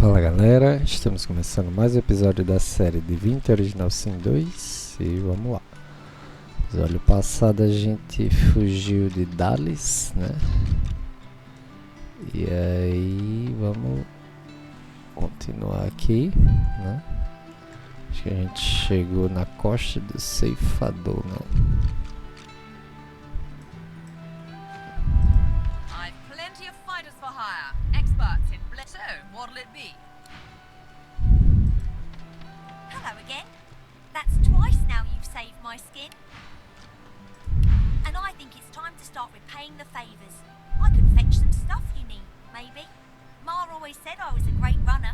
Fala galera, estamos começando mais um episódio da série Divinity Original Sin 2 e vamos lá. No episódio passado a gente fugiu de Dallas, né? E aí vamos continuar aqui, né? Acho que a gente chegou na costa do Ceifador, né? What'll it be? Hello again. That's twice now you've saved my skin. And I think it's time to start repaying the favours. I could fetch some stuff you need, maybe. Ma always said I was a great runner.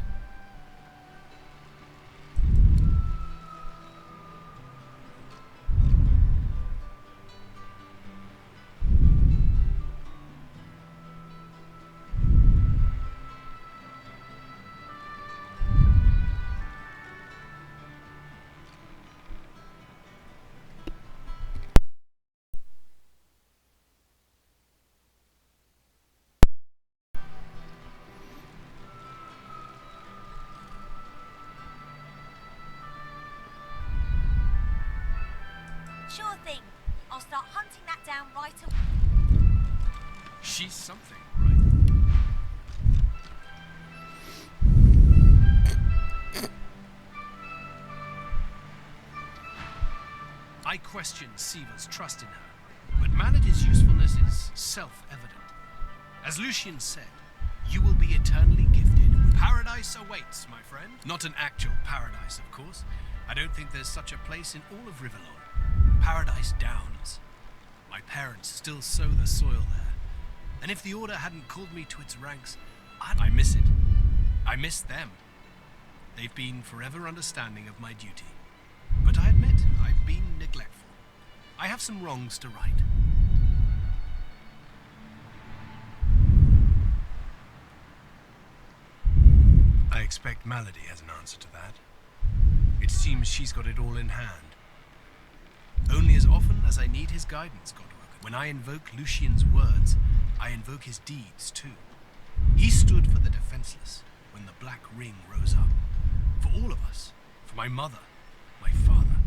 Sure thing. I'll start hunting that down right away. She's something, right? I question Siva's trust in her, but Malady's usefulness is self-evident. As Lucian said, you will be eternally gifted with paradise awaits, my friend. Not an actual paradise, of course. I don't think there's such a place in all of Riverlord. Paradise Downs. My parents still sow the soil there. And if the Order hadn't called me to its ranks, I miss it. I miss them. They've been forever understanding of my duty. But I admit, I've been neglectful. I have some wrongs to right. I expect Malady has an answer to that. It seems she's got it all in hand. Only as often as I need his guidance, Godworker. When I invoke Lucian's words, I invoke his deeds too. He stood for the defenseless when the Black Ring rose up. For all of us. For my mother. My father.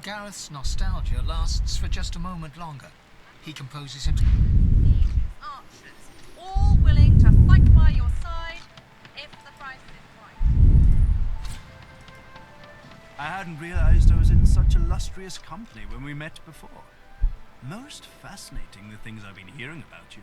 Gareth's nostalgia lasts for just a moment longer. He composes him. Archers, all willing to fight by your side if the price is right. I hadn't realized I was in such illustrious company when we met before. Most fascinating, the things I've been hearing about you.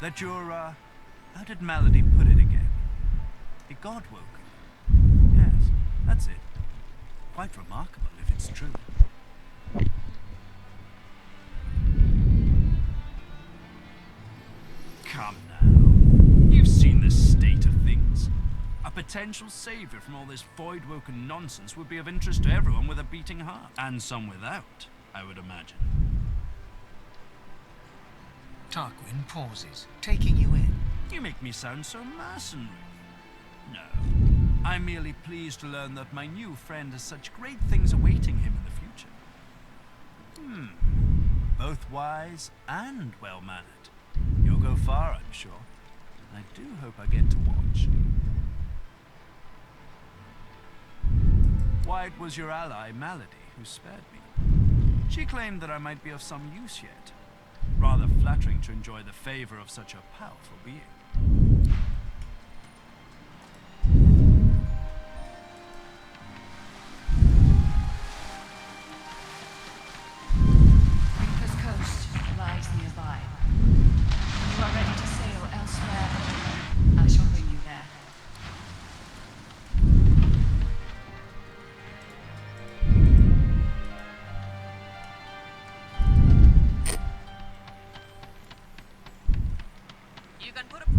That you're, how did Malady put it again? A godwoken. Yes, that's it. Quite remarkable if it's true. Come now. You've seen the state of things. A potential savior from all this void-woken nonsense would be of interest to everyone with a beating heart. And some without, I would imagine. Tarquin pauses, taking you in. You make me sound so mercenary. No, I'm merely pleased to learn that my new friend has such great things awaiting him in the future. Both wise and well-mannered. You'll go far, I'm sure. I do hope I get to watch. Why, it was your ally, Malady, who spared me. She claimed that I might be of some use yet. Rather flattering to enjoy the favor of such a powerful being. Winter's Coast lies nearby. When you are ready to sail elsewhere, I shall bring you there. You can put a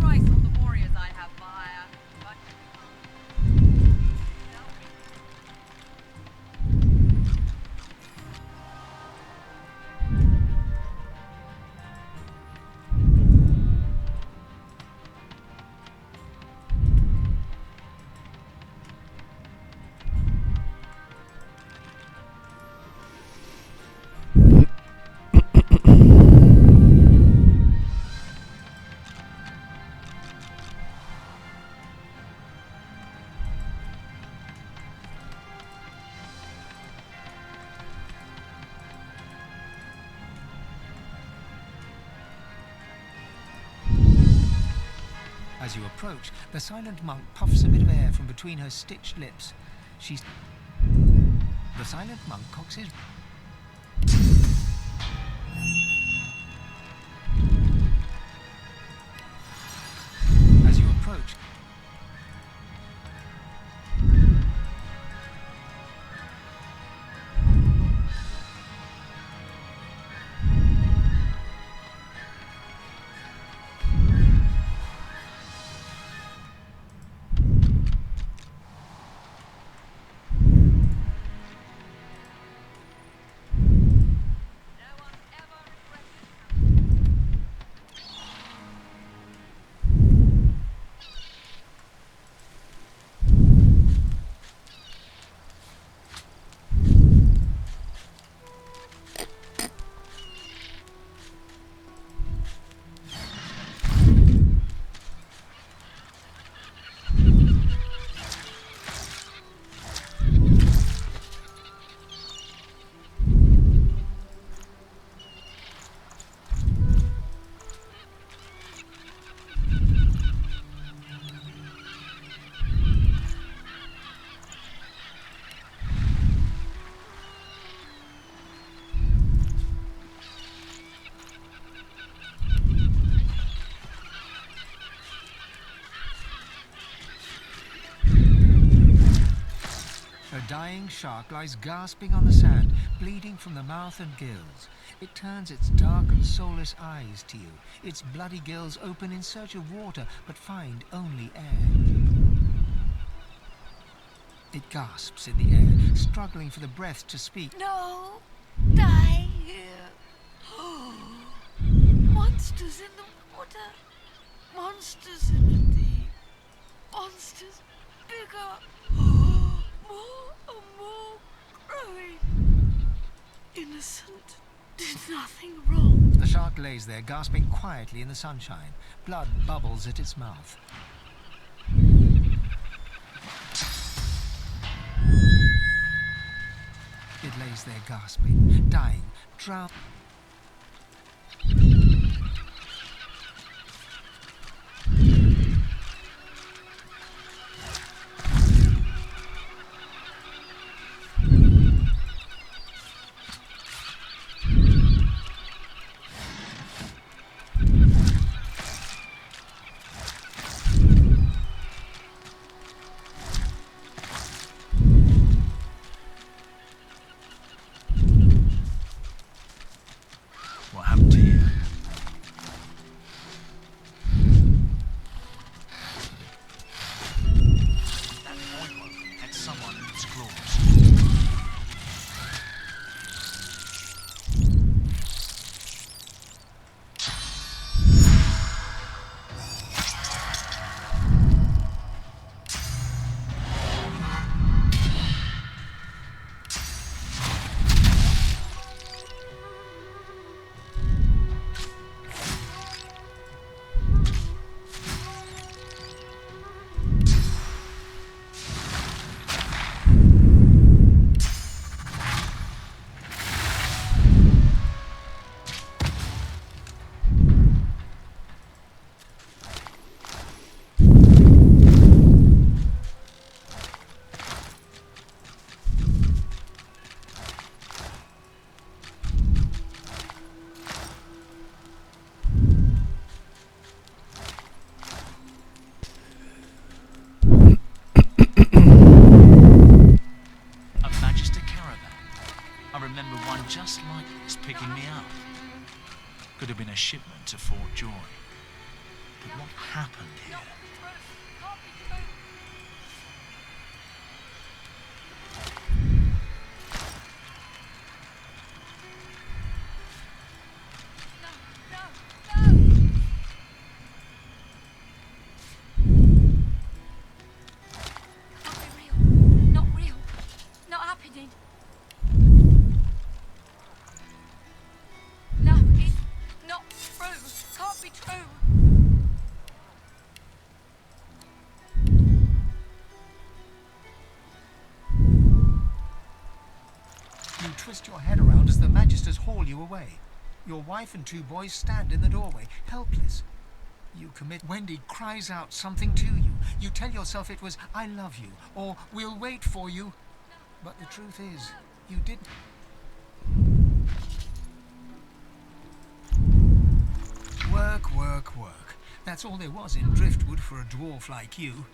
As you approach, the silent monk puffs a bit of air from between her stitched lips. The silent monk cocks his... As you approach... A dying shark lies gasping on the sand, bleeding from the mouth and gills. It turns its dark and soulless eyes to you. Its bloody gills open in search of water, but find only air. It gasps in the air, struggling for the breath to speak. No! Die here! Monsters in the water! Monsters in the deep! Monsters bigger! More and more growing! Innocent did nothing wrong. The shark lays there, gasping quietly in the sunshine. Blood bubbles at its mouth. It lays there gasping, dying, drowned. What happened to you? That void had someone in its claws. Just like this picking me up. Could have been a shipment to Fort Joy. But what happened here? Not real. Not happening. No, it's not true. Can't be true. You twist your head around as the Magisters haul you away. Your wife and two boys stand in the doorway, helpless. You commit. Wendy cries out something to you. You tell yourself it was, "I love you," or "We'll wait for you." But the truth is, you didn't. Work, work, work. That's all there was in Driftwood for a dwarf like you.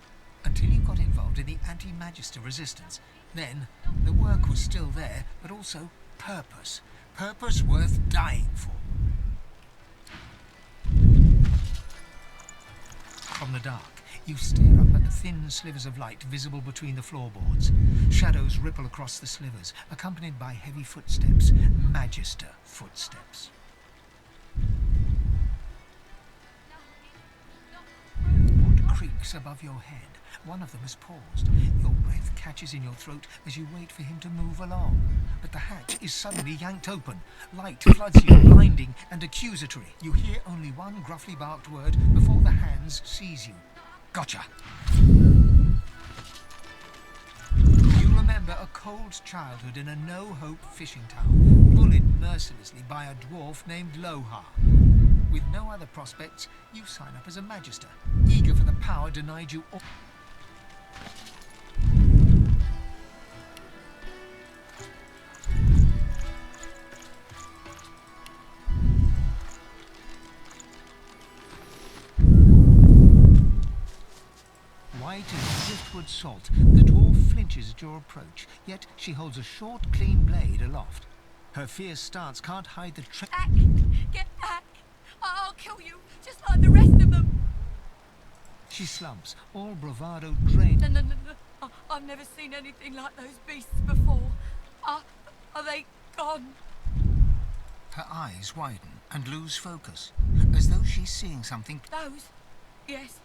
Until you got involved in the anti-magister resistance. Then, the work was still there, but also purpose. Purpose worth dying for. From the dark, you stare up at the thin slivers of light visible between the floorboards. Shadows ripple across the slivers, accompanied by heavy footsteps. Magister footsteps. Wood creaks above your head. One of them has paused. Your breath catches in your throat as you wait for him to move along. But the hatch is suddenly yanked open. Light floods you, blinding and accusatory. You hear only one gruffly barked word before the hands seize you. Gotcha. You remember a cold childhood in a no-hope fishing town, bullied mercilessly by a dwarf named Lohar. With no other prospects, you sign up as a magister, eager for the power denied you all. White as driftwood salt, the dwarf flinches at your approach, yet she holds a short, clean blade aloft. Her fierce stance can't hide the Back! Get back! I'll kill you, just like the rest of them! She slumps, all bravado drained. No. I've never seen anything like those beasts before. Are they gone? Her eyes widen and lose focus, as though she's seeing something. Those? Yes.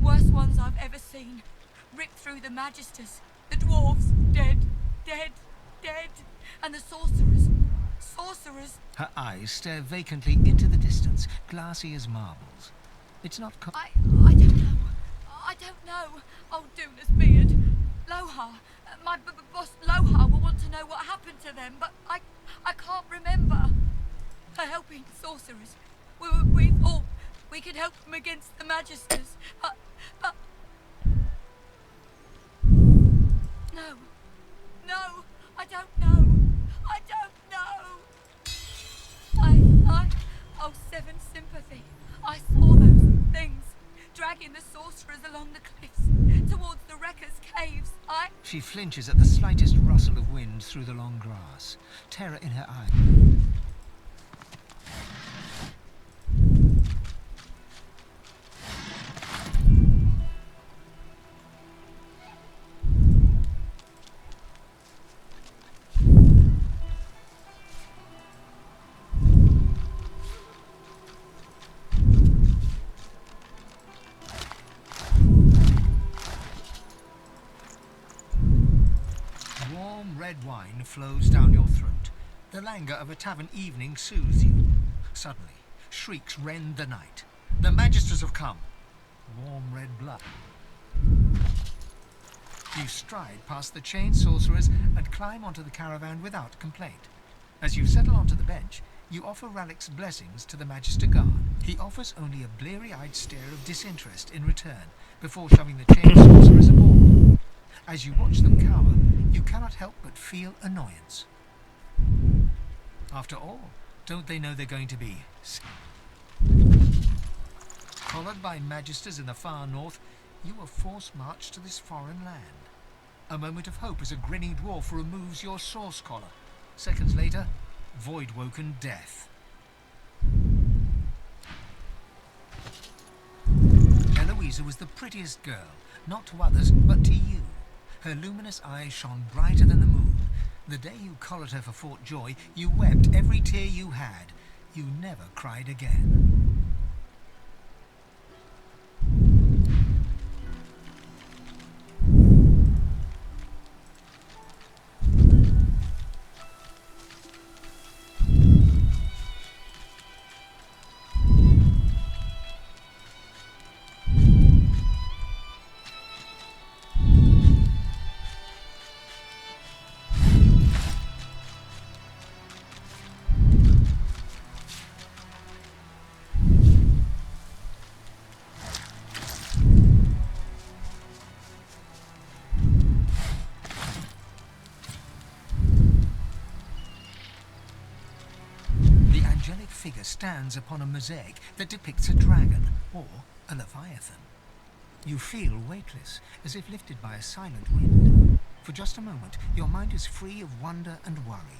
Worst ones I've ever seen. Ripped through the magisters. The dwarves. Dead. And the sorcerers. Her eyes stare vacantly into the distance, glassy as marbles. It's not I don't know. Old Duna's beard. Lohar. My boss Lohar will want to know what happened to them, but I can't remember. They're helping sorcerers. We thought we could help them against the magisters, but... No, I don't know. Oh, Seven Sympathy. I saw those things, dragging the sorcerers along the cliffs, towards the wreckers' caves. She flinches at the slightest rustle of wind through the long grass, terror in her eyes. Red wine flows down your throat. The languor of a tavern evening soothes you. Suddenly, shrieks rend the night. The magisters have come. Warm red blood. You stride past the chained sorcerers and climb onto the caravan without complaint. As you settle onto the bench, you offer Ralik's blessings to the Magister Guard. He offers only a bleary-eyed stare of disinterest in return, before shoving the chained sorcerers aboard. As you watch them cower, you cannot help but feel annoyance. After all, don't they know they're going to be followed by magisters in the far north? You are forced marched to this foreign land. A moment of hope as a grinning dwarf removes your source collar. Seconds later, void-woken death. Eloisa was the prettiest girl, not to others, but to you. Her luminous eyes shone brighter than the moon. The day you collared her for Fort Joy, you wept every tear you had. You never cried again. angelic figure stands upon a mosaic that depicts a dragon or a leviathan. You feel weightless, as if lifted by a silent wind. For just a moment, your mind is free of wonder and worry.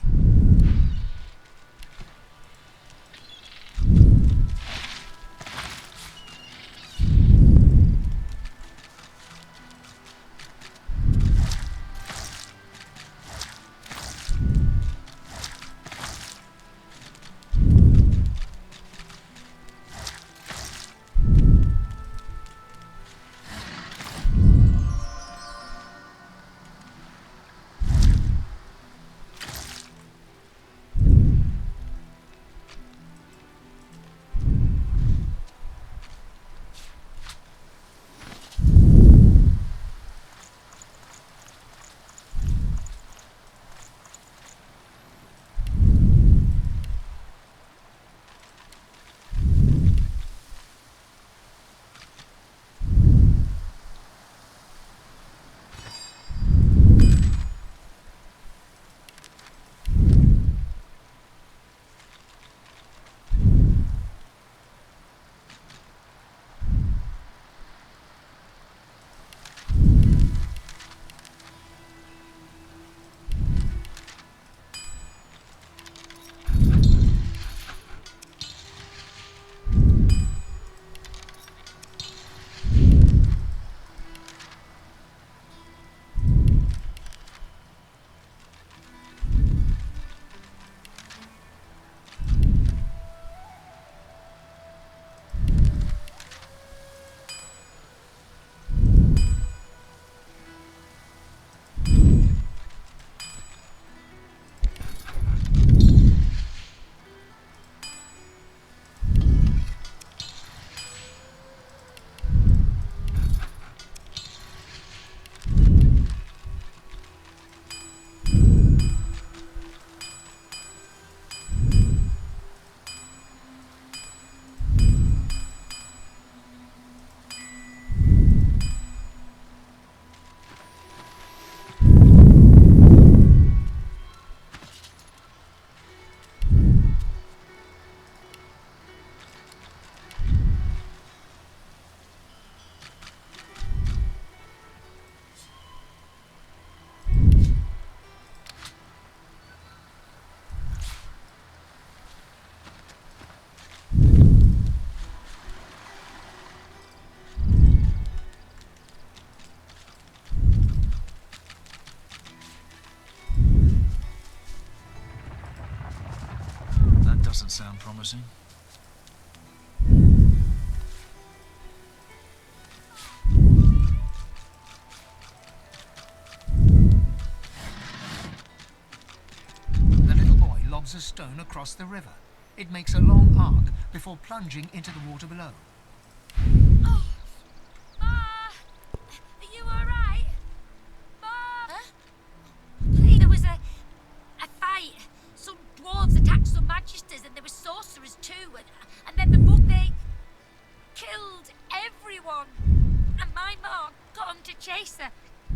Doesn't sound promising. The little boy lobs a stone across the river. It makes a long arc before plunging into the water below. Oh, Ma! Are you alright? Ma! Huh? There was a fight. Some dwarves attacked some magisters and there were sorcerers too. And then the book, they killed everyone. And my ma got on to chase her.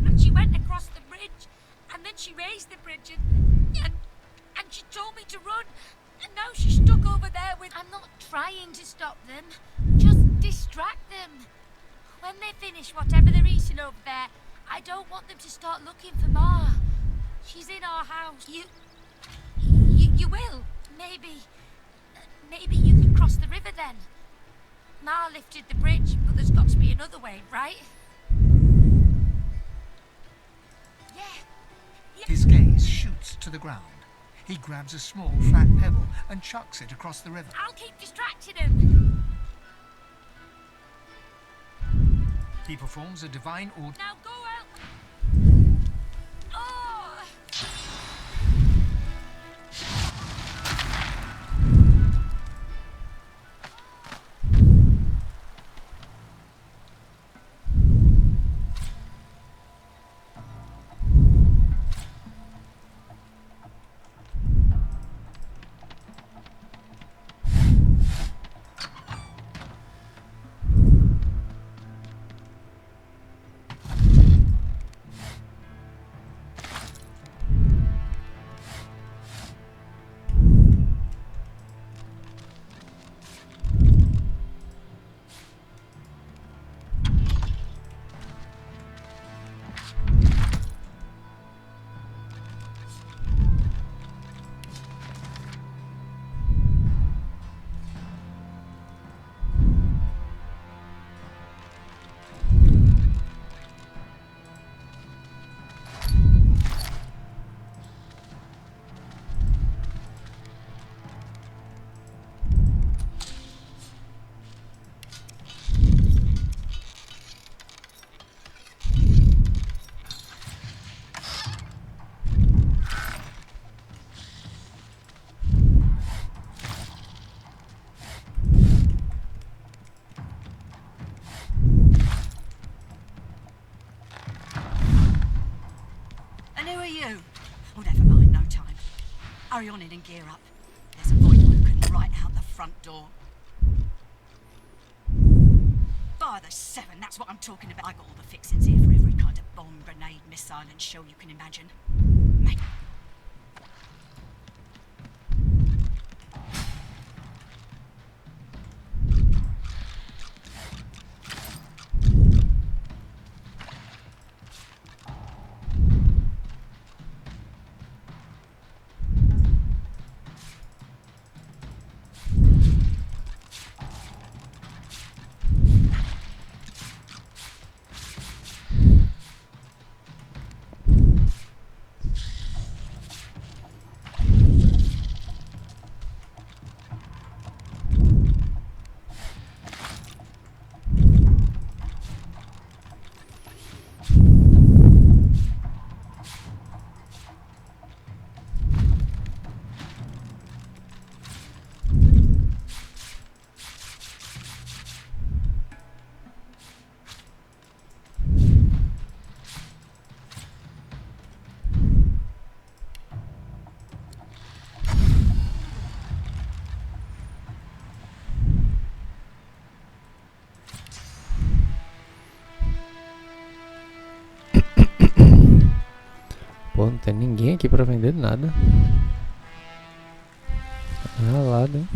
And she went across the bridge. And then she raised the bridge and she told me to run. And now she's stuck over there with... I'm not trying to stop them. Just distract them. When they finish whatever they're eating over there, I don't want them to start looking for Ma. She's in our house. You will. Maybe you can cross the river then. Ma lifted the bridge, but there's got to be another way, right? Yeah. His gaze shoots to the ground. He grabs a small flat pebble and chucks it across the river. I'll keep distracting him. He performs a divine order. Now go out. Oh! Oh, never mind, no time. Hurry on in and gear up. There's a void woken right out the front door. By the 7, that's what I'm talking about. I got all the fixings here for every kind of bomb, grenade, missile and shell you can imagine. Mate. Pô, não tem ninguém aqui pra vender nada. Ralado, hein?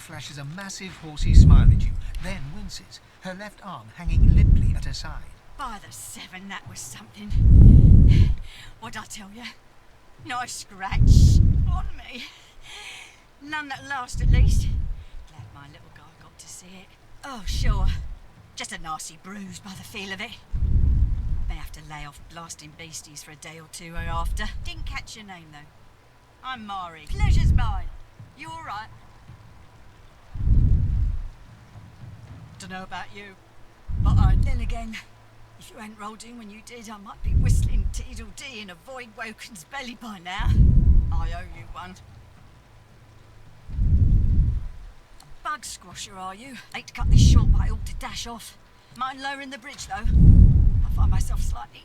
flashes a massive horsey smile at you, then winces, her left arm hanging limply at her side. By the 7, that was something. What'd I tell you? Nice scratch on me. None that last, at least. Glad my little guy got to see it. Oh, sure. Just a nasty bruise by the feel of it. May have to lay off blasting beasties for a day or two after. Didn't catch your name, though. I'm Mari. Pleasure's mine. You all right? Dunno about you, but then again, if you hadn't rolled in when you did, I might be whistling Teedle-Dee in a void woken's belly by now. I owe you. one. Bug squasher, are you? Hate to cut this short, but I ought to dash off. Mind lowering the bridge, though? I find myself slightly...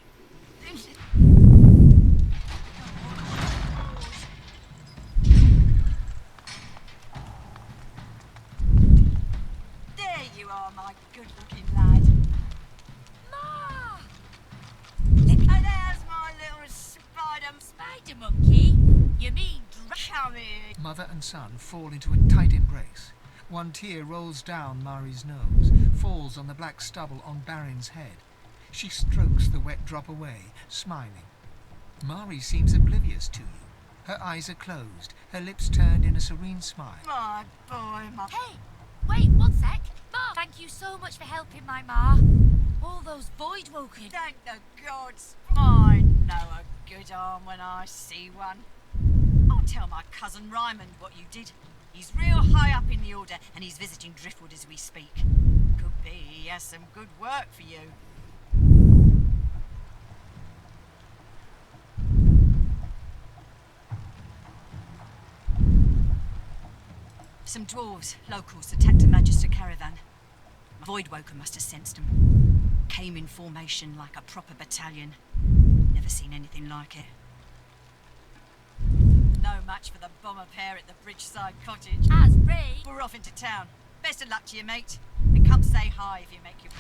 There you are, my good-looking lad. Ma! And there's my little Spider monkey? You mean Come here. Mother and son fall into a tight embrace. One tear rolls down Mari's nose, falls on the black stubble on Barin's head. She strokes the wet drop away, smiling. Mari seems oblivious to you. Her eyes are closed, her lips turned in a serene smile. My boy, my... Hey, wait 1 sec. Ma, thank you so much for helping my ma. All those void-woken. Thank the gods. I know a good arm when I see one. I'll tell my cousin Ryman what you did. He's real high up in the order, and he's visiting Driftwood as we speak. Could be he has some good work for you. Some dwarves, locals, attacked a Magister caravan. Voidwoken must have sensed them. Came in formation like a proper battalion. Never seen anything like it. No match for the bomber pair at the Bridgeside Cottage. As Ray. We're off into town. Best of luck to you, mate. And come say hi if you make your...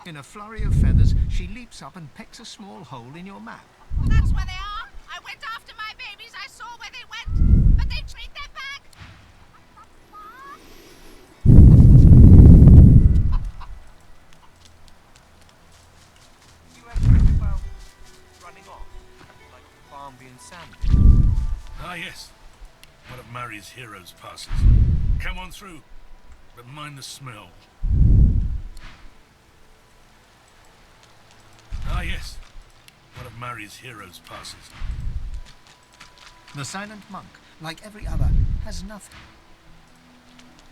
In a flurry of feathers, she leaps up and pecks a small hole in your map. That's where they are. I went after my babies. I saw where they went, but they treat their back. You ever think about running off, like Barnby and Sandy? Ah, yes. One of Mari's heroes passes. Come on through, but mind the smell. Ah, yes. One of Mari's heroes passes. The silent monk, like every other, has nothing.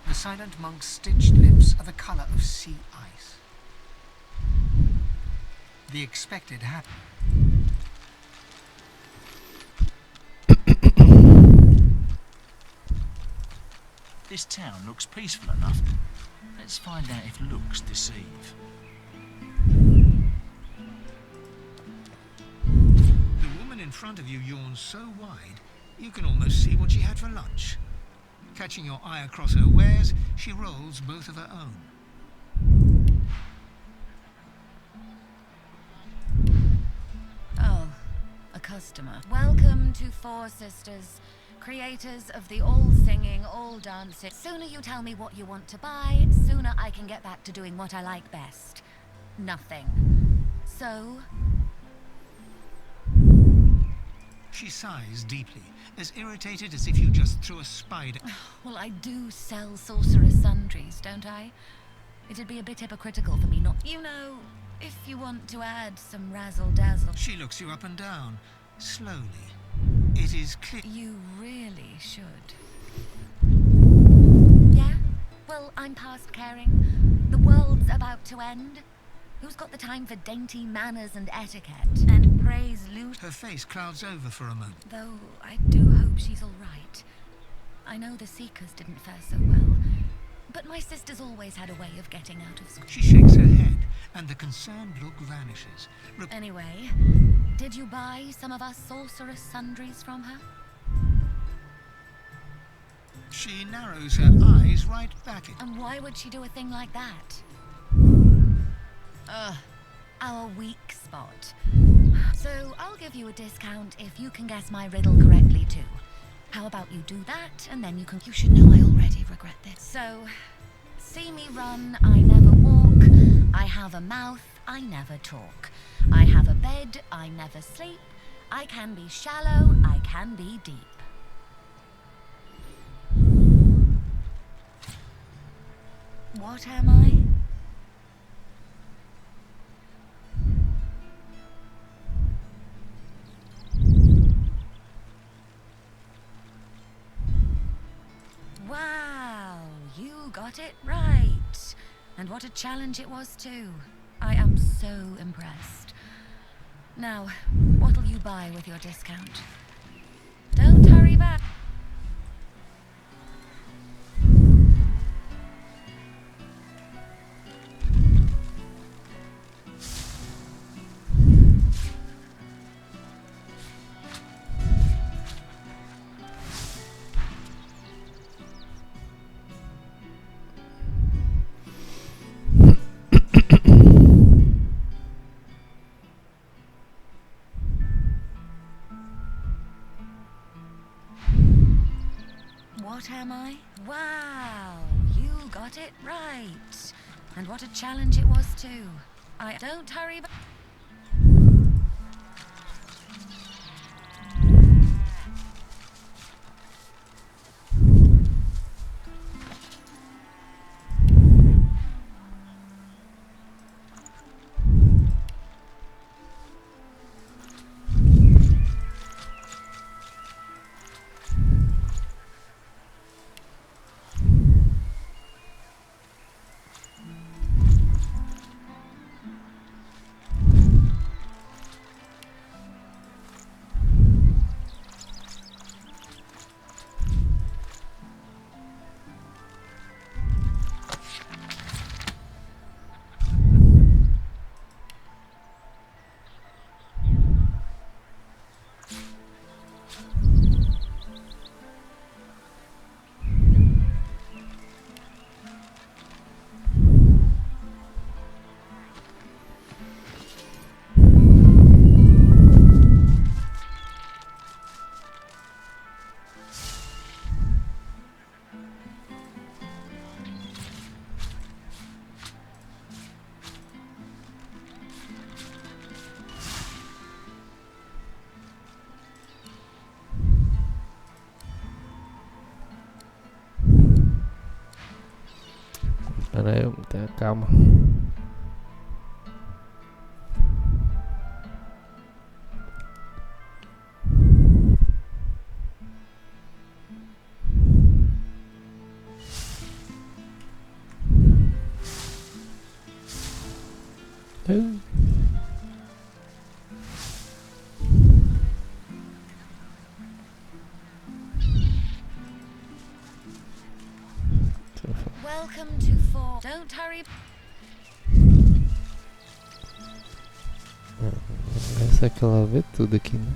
The silent monk's stitched lips are the colour of sea ice. The expected happened. This town looks peaceful enough. Let's find out if looks deceive. The woman in front of you yawns so wide, you can almost see what she had for lunch. Catching your eye across her wares, she rolls both of her own. Oh, a customer. Welcome to Four Sisters, creators of the all-singing, all-dancing. Sooner you tell me what you want to buy, sooner I can get back to doing what I like best. Nothing. So... She sighs deeply, as irritated as if you just threw a spider. Well, I do sell sorcerer's sundries, don't I? It'd be a bit hypocritical for me not... You know, if you want to add some razzle-dazzle... She looks you up and down, slowly. It is clear... You really should. Yeah? Well, I'm past caring. The world's about to end. Who's got the time for dainty manners and etiquette? And praise Luce? Her face clouds over for a moment. Though I do hope she's all right. I know the Seekers didn't fare so well, but my sister's always had a way of getting out of school. She shakes her head, and the concerned look vanishes. Anyway, did you buy some of our sorceress sundries from her? She narrows her eyes right back at... And why would she do a thing like that? Our weak spot. So I'll give you a discount if you can guess my riddle correctly too. How about you do that, and then you can... You should know I already regret this. So, see me run, I never walk. I have a mouth, I never talk. I have a bed, I never sleep. I can be shallow, I can be deep. What am I? Wow, you got it right. And what a challenge it was too. I am so impressed. Now, what'll you buy with your discount? Don't hurry back. What am I? Wow, you got it right. And what a challenge it was too. I don't hurry back. Pera aí, tenha calma. Welcome to Four. Don't hurry. Essa é que ela vê tudo aqui, né?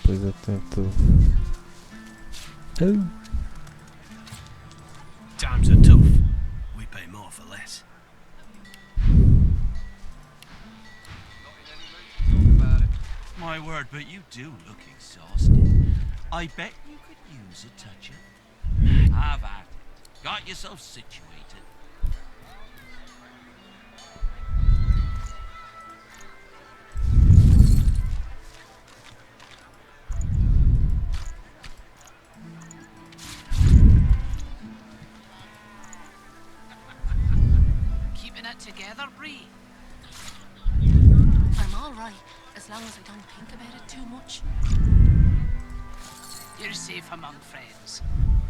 Depois eu tento... Times are tough. We pay more for less. My word, but you do look exhausted. I bet you could use a touch of... Have at it. Got yourself situated. Keeping it together, Bree? I'm all right, as long as I don't think about it too much. You're safe among friends.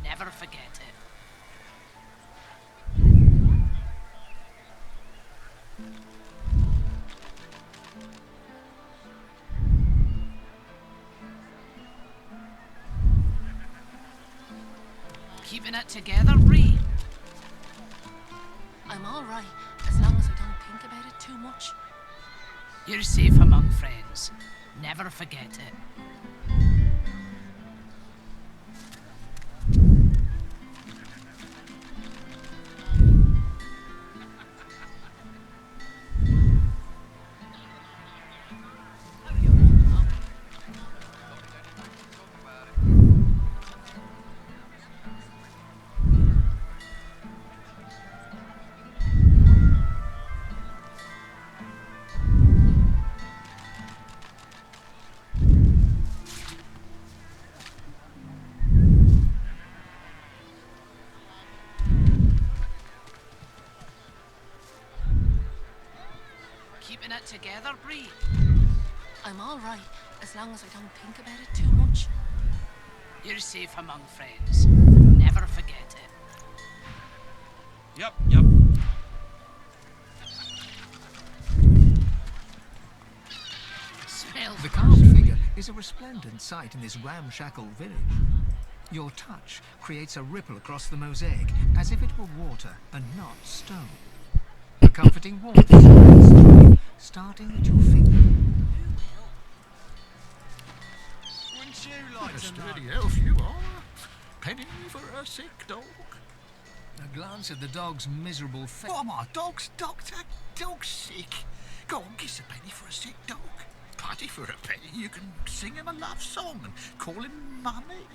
Never forget it. Keeping it together, Bree? I'm all right, as long as I don't think about it too much. You're safe among friends. Never forget it. Keeping it together, Bree? I'm all right, as long as I don't think about it too much. You're safe among friends. Never forget it. Yep. Smells The carved figure is a resplendent sight in this ramshackle village. Your touch creates a ripple across the mosaic as if it were water and not stone. A comforting warmth spreads through you, starting at your finger. Wouldn't you like A to know? sturdy elf you are. Penny for a sick dog. A glance at the dog's miserable face. What am I, dog's doctor? Dog's sick. Go on, kiss a penny for a sick dog. Putty for a penny, you can sing him a love song and call him mummy.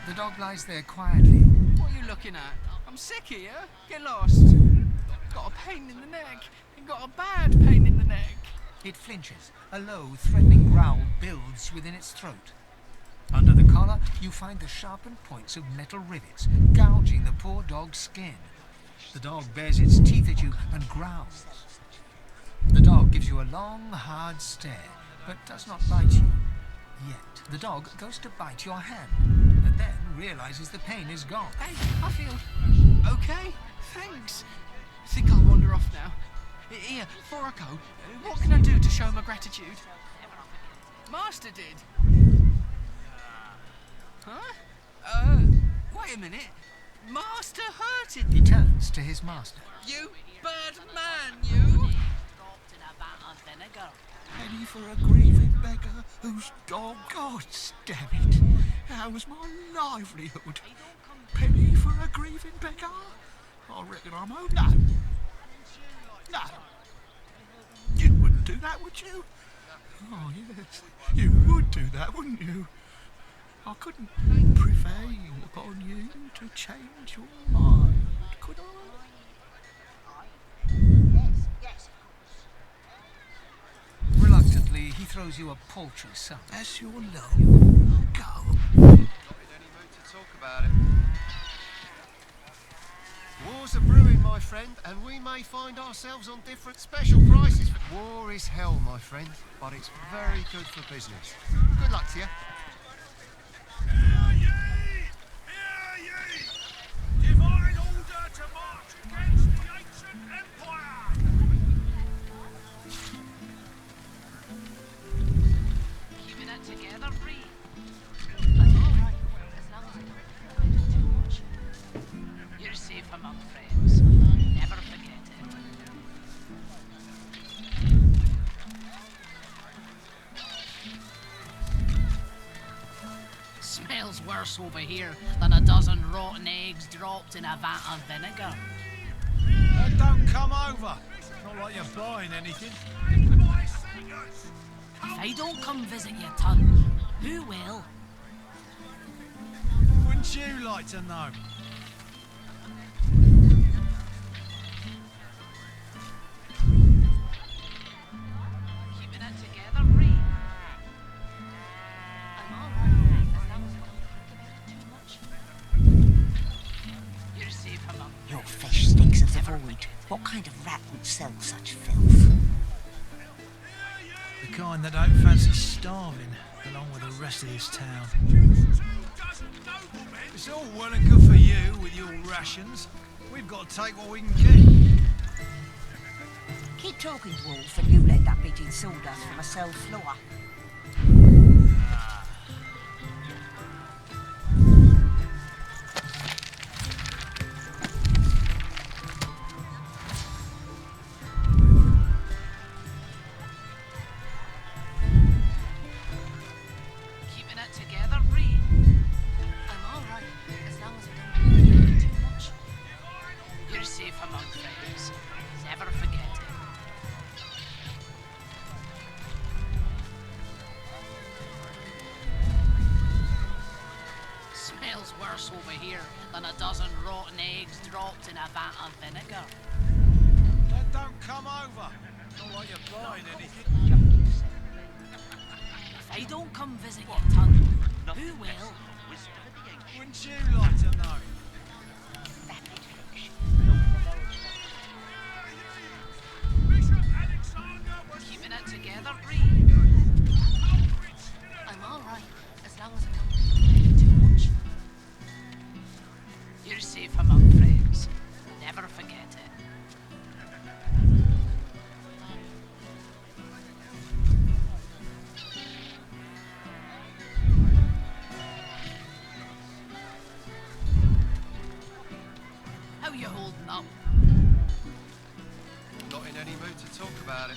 The dog lies there quietly. What are you looking at? I'm sick here. Get lost. Got a pain in the neck. Got a bad pain in the neck. It flinches. A low, threatening growl builds within its throat. Under the collar, you find the sharpened points of metal rivets, gouging the poor dog's skin. The dog bares its teeth at you and growls. The dog gives you a long, hard stare, but does not bite you. Yet, the dog goes to bite your hand, and then realizes the pain is gone. Hey, I feel okay. Thanks. Think I'll wander off now. Here, before I go, what can I do to show my gratitude? Master did. Huh? Wait a minute. Master hurted He turns to his master. you, bad man, you. Penny for a grieving beggar whose dog... God damn it. How's my livelihood? Penny for a grieving beggar? I reckon I'm home now. No. You wouldn't do that, would you? Oh, yes. You would do that, wouldn't you? I couldn't prevail upon you to change your mind, could I? Reluctantly, he throws you a paltry sum. As your love. Go. War's a brewing, my friend, and we may find ourselves on different special prices. War is hell, my friend, but it's very good for business. Good luck to you. Hear ye! Hear ye! Divine order to march against the ancient empire! Keeping it together, Bree? I'm all right, as long as I don't think about it too much. You're safe among friends. Never forget it. Smells worse over here than a dozen rotten eggs dropped in a vat of vinegar. Don't come over. Not like you're buying anything. My I don't come visit your ton, who will? Wouldn't you like to know? Keeping it together, Bree. I'm alright, as long as I don't think about it too much. You're safe among Your fish stinks of the void. What kind of rat would sell such filth? The kind that don't fancy starving along with the rest of this town. It's all well and good for you with your rations. We've got to take what we can get. Keep talking, Wolf, and you let that bit in sawdust from a cell floor. Keeping it together, Bree. I'm alright, as long as I don't think about it too much. You're safe among friends. Never forget it. Smells worse over here than a dozen rotten eggs dropped in a vat of vinegar. Then don't come over. Not like you're buying anything. If I don't come visit your ton, who will? Wouldn't you like to know? Keeping it together, Bree. I'm alright, as long as I don't think about it too much. You're safe among friends. Never forget it. How you holding up? Not in any mood to talk about it.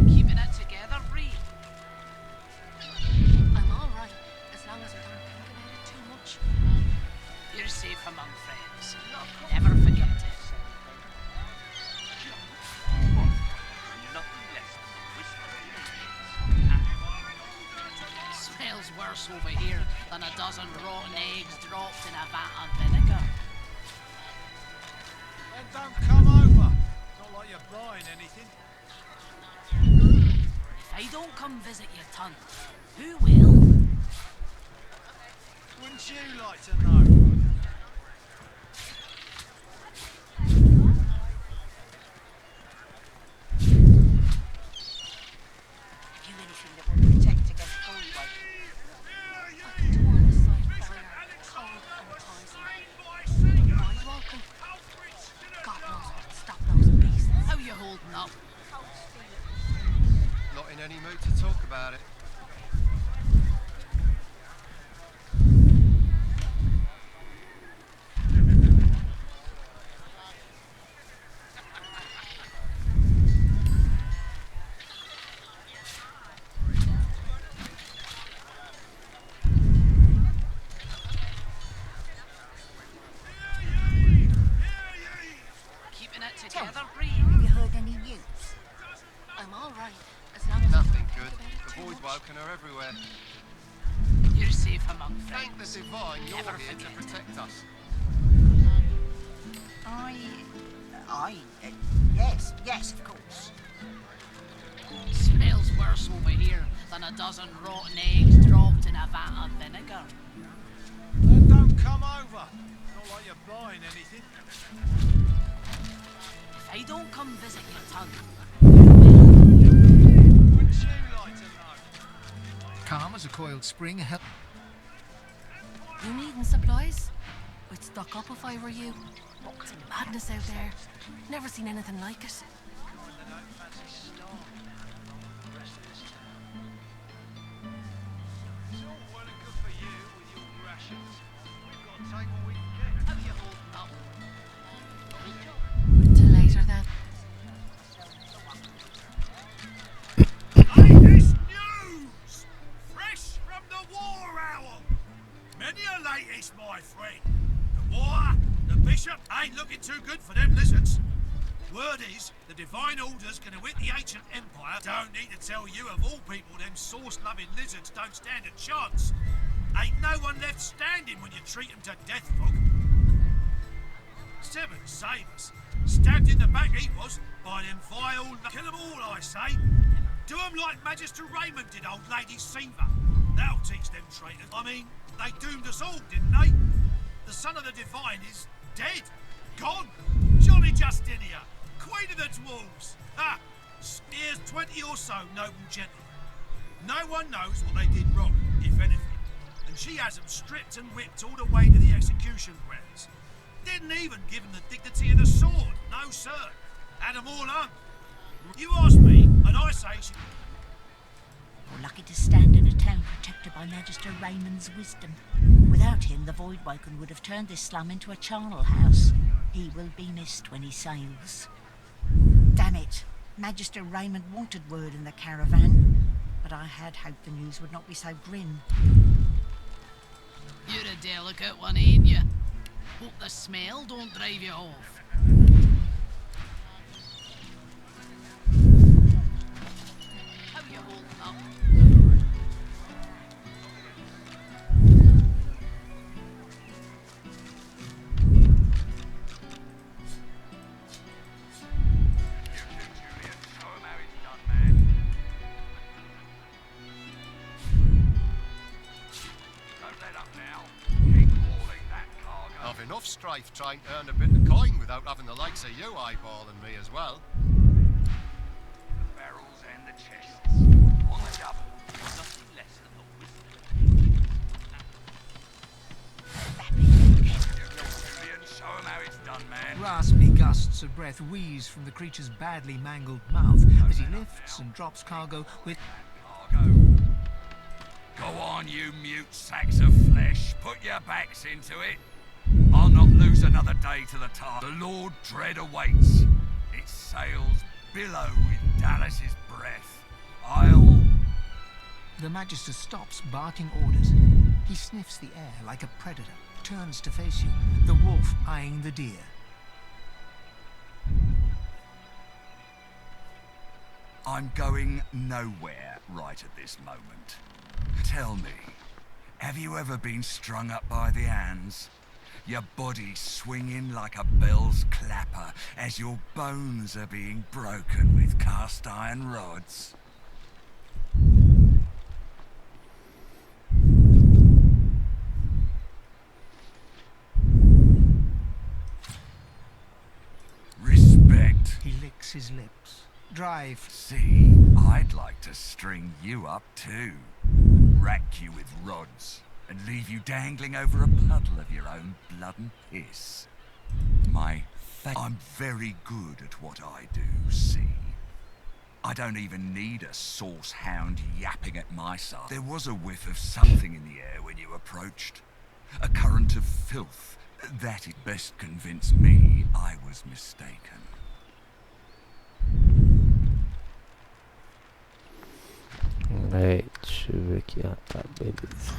Keeping it together, Bree. I'm alright, as long as I don't think about it too much. You're safe among friends. Never forget it. Smells worse over here than a dozen rotten eggs dropped in a vat of vinegar. Then don't come over. Not like you're buying anything. If I don't come visit your ton, who will? Wouldn't you like to know? Have you anything that will protect against void? I could do on a side fire, cold and poison. Void walking. God knows what to stop those beasts. How you holding up? Not in any mood to talk about it. Keeping it together, Bree. Have you heard any news? I'm alright, as long as Nothing I don't good. think about it The too void much. woken are everywhere. You're safe among friends. Thank the divine you're Never here to forget. protect us. Yes, of course. Smells worse over here than a dozen rotten eggs dropped in a vat of vinegar. Then don't come over. Not like you're buying anything. If I don't come visit your ton, Wouldn't you like to know? Calm as a coiled spring. you needing supplies? I'd stock up if I were you. It's madness out there. Never seen anything like it. It's all well and good for you with your rations. We've got take what we can get. How you holding up? Till later then. Latest news! Fresh from the war owl! Many a latest, my friend. The war, the bishop ain't looking too good for them lizards. Word is, the Divine Order's gonna hit the ancient empire. Don't need to tell you, of all people, them sauce-loving lizards don't stand a chance. Ain't no one left standing when you treat them to death, folk. 7 save us. Stabbed in the back he was, by them vile... Kill them all, I say. Do them like Magister Raymond did old Lady Siva. That'll teach them traitors. I mean, they doomed us all, didn't they? The son of the Divine is dead. Gone. Johnny Justinia, Queen of the Dwarves. Ah, here's 20 or so noble gentlemen. No one knows what they did wrong, if anything. And she has them stripped and whipped all the way to the execution grounds. Didn't even give them the dignity of the sword. No, sir. Had them all hung. You ask me, and I say she... You're lucky to stand in a town protected by Magister Raymond's wisdom. Without him, the Voidwoken would have turned this slum into a charnel house. He will be missed when he sails. Damn it! Magister Raymond wanted word in the caravan, but I had hoped the news would not be so grim. You're a delicate one, ain't you? Hope the smell don't drive you off. How you holding up? I've enough strife trying to earn a bit of coin without having the likes of you eyeballing me as well. The barrels and the chests. On the double. Nothing less than the wisdom. Show 'em how it's done, man. Raspy gusts of breath wheeze from the creature's badly mangled mouth as he lifts and drops cargo with... Go on, you mute sacks of flesh. Put your backs into it. I'll not lose another day to the task. The Lord Dread awaits. Its sails billow with Dallas's breath. I'll... The Magister stops, barking orders. He sniffs the air like a predator, turns to face you, the wolf eyeing the deer. I'm going nowhere right at this moment. Tell me, have you ever been strung up by the hands? Your body swinging like a bell's clapper as your bones are being broken with cast iron rods? Respect. He licks his lips. Drive. See, I'd like to string you up too. Rack you with rods and leave you dangling over a puddle of your own blood and piss. I'm very good at what I do, see? I don't even need a sauce hound yapping at my side. There was a whiff of something in the air when you approached. A current of filth. That it best convinced me I was mistaken. Right, deixa eu ver aqui. Ah, tá, beleza.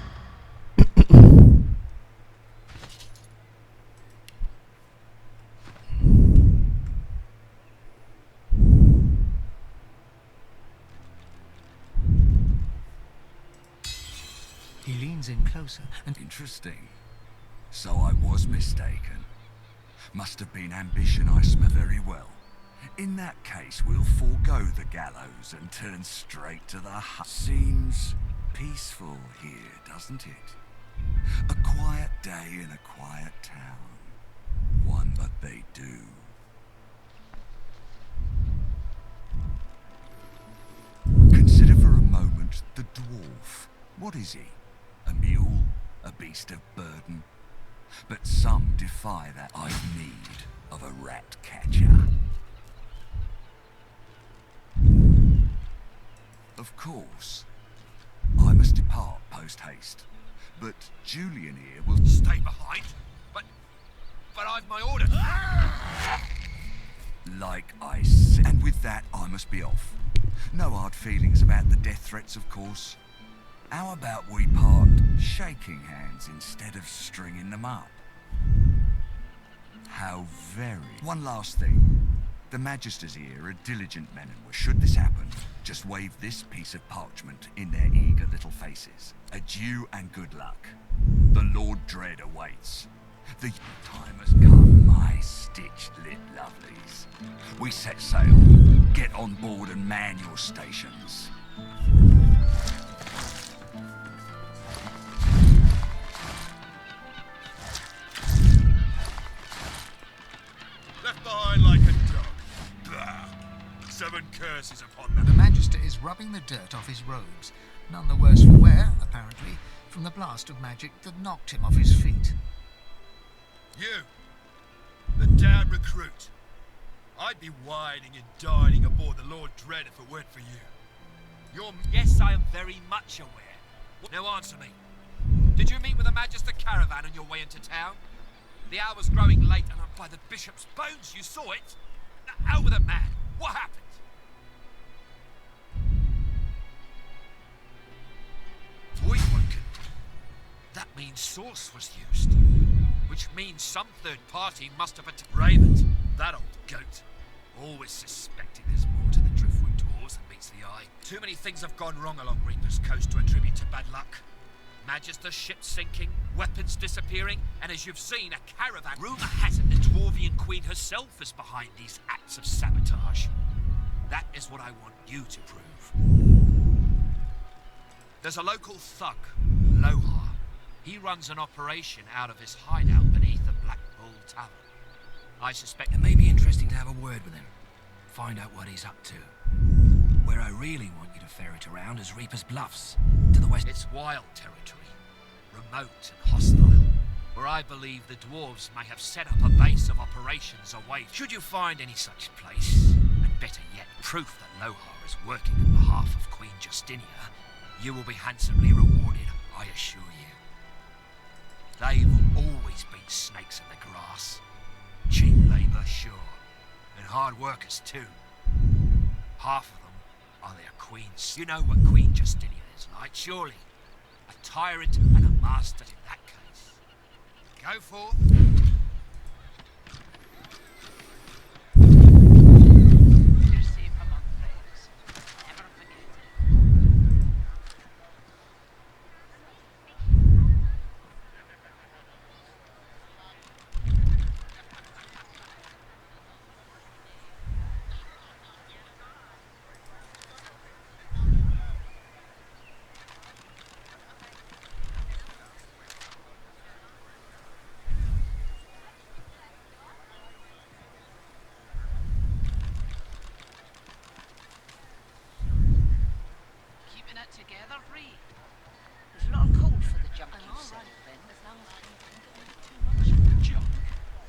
He leans in closer and... Interesting. So I was mistaken. Must have been ambition I smell very well. In that case, we'll forego the gallows and turn straight to the hut. Seems peaceful here, doesn't it? A quiet day in a quiet town. One but they do. Consider for a moment the dwarf. What is he? A mule? A beast of burden? But some defy that. I've need of a rat catcher. Of course. I must depart post-haste. but Julian here will Stay behind. But I've my orders. like I said. And with that, I must be off. No hard feelings about the death threats, of course. How about we part shaking hands instead of stringing them up? How very... One last thing. The Magisters here are diligent men and women. Should this happen, just wave this piece of parchment in their eager little faces. Adieu and good luck. The Lord Dread awaits. The time has come, my stitched-lit lovelies. We set sail. Get on board and man your stations. Left behind like a dog. Bah. 7 curses upon them. The Magister is rubbing the dirt off his robes, none the worse for wear, apparently, from the blast of magic that knocked him off his feet. You, the damn recruit. I'd be whining and dining aboard the Lord Dread if it weren't for you. Yes, I am very much aware. Now answer me. Did you meet with the Magister caravan on your way into town? The hour's growing late and I'm by the Bishop's bones. You saw it? Now, out with it, man. What happened? Voidwoken. That means source was used. Which means some third party must have attacked Raymond, that old goat. Always suspected there's more to the Driftwood tours than meets the eye. Too many things have gone wrong along Reaper's Coast to attribute to bad luck. Magister ships sinking, weapons disappearing, and as you've seen, a caravan. Rumour has it the Dwarvian Queen herself is behind these acts of sabotage. That is what I want you to prove. There's a local thug, Lohar. He runs an operation out of his hideout beneath the Black Bull Tavern. I suspect it may be interesting to have a word with him. Find out what he's up to. Where I really want you to ferret around is Reaper's Bluffs, to the west. It's wild territory, remote and hostile, where I believe the dwarves may have set up a base of operations away. Should you find any such place, and better yet, proof that Lohar is working on behalf of Queen Justinia, you will be handsomely rewarded, I assure you. They've always been snakes in the grass. Cheap labour, sure, and hard workers too. Half of them are their queens. You know what Queen Justinia is like, surely. A tyrant and a master in that case. Go forth. You're safe among friends. Never forget it. Keeping it together, Bree. There's a lot of call for the junk you sell, Ben. Junk?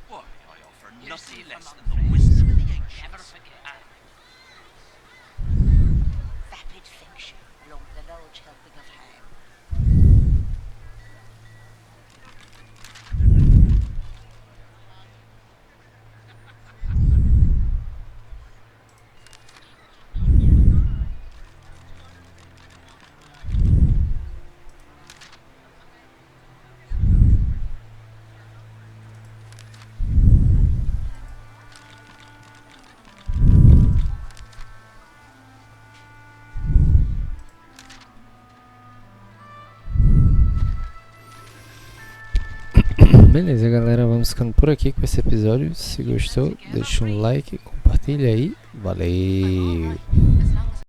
Why, I offer nothing less than the wisdom of the ancients. Never forget. Vapid fiction, along with a large helping of ham. Beleza, galera, vamos ficando por aqui com esse episódio. Se gostou, deixa um like, compartilha aí. Valeu!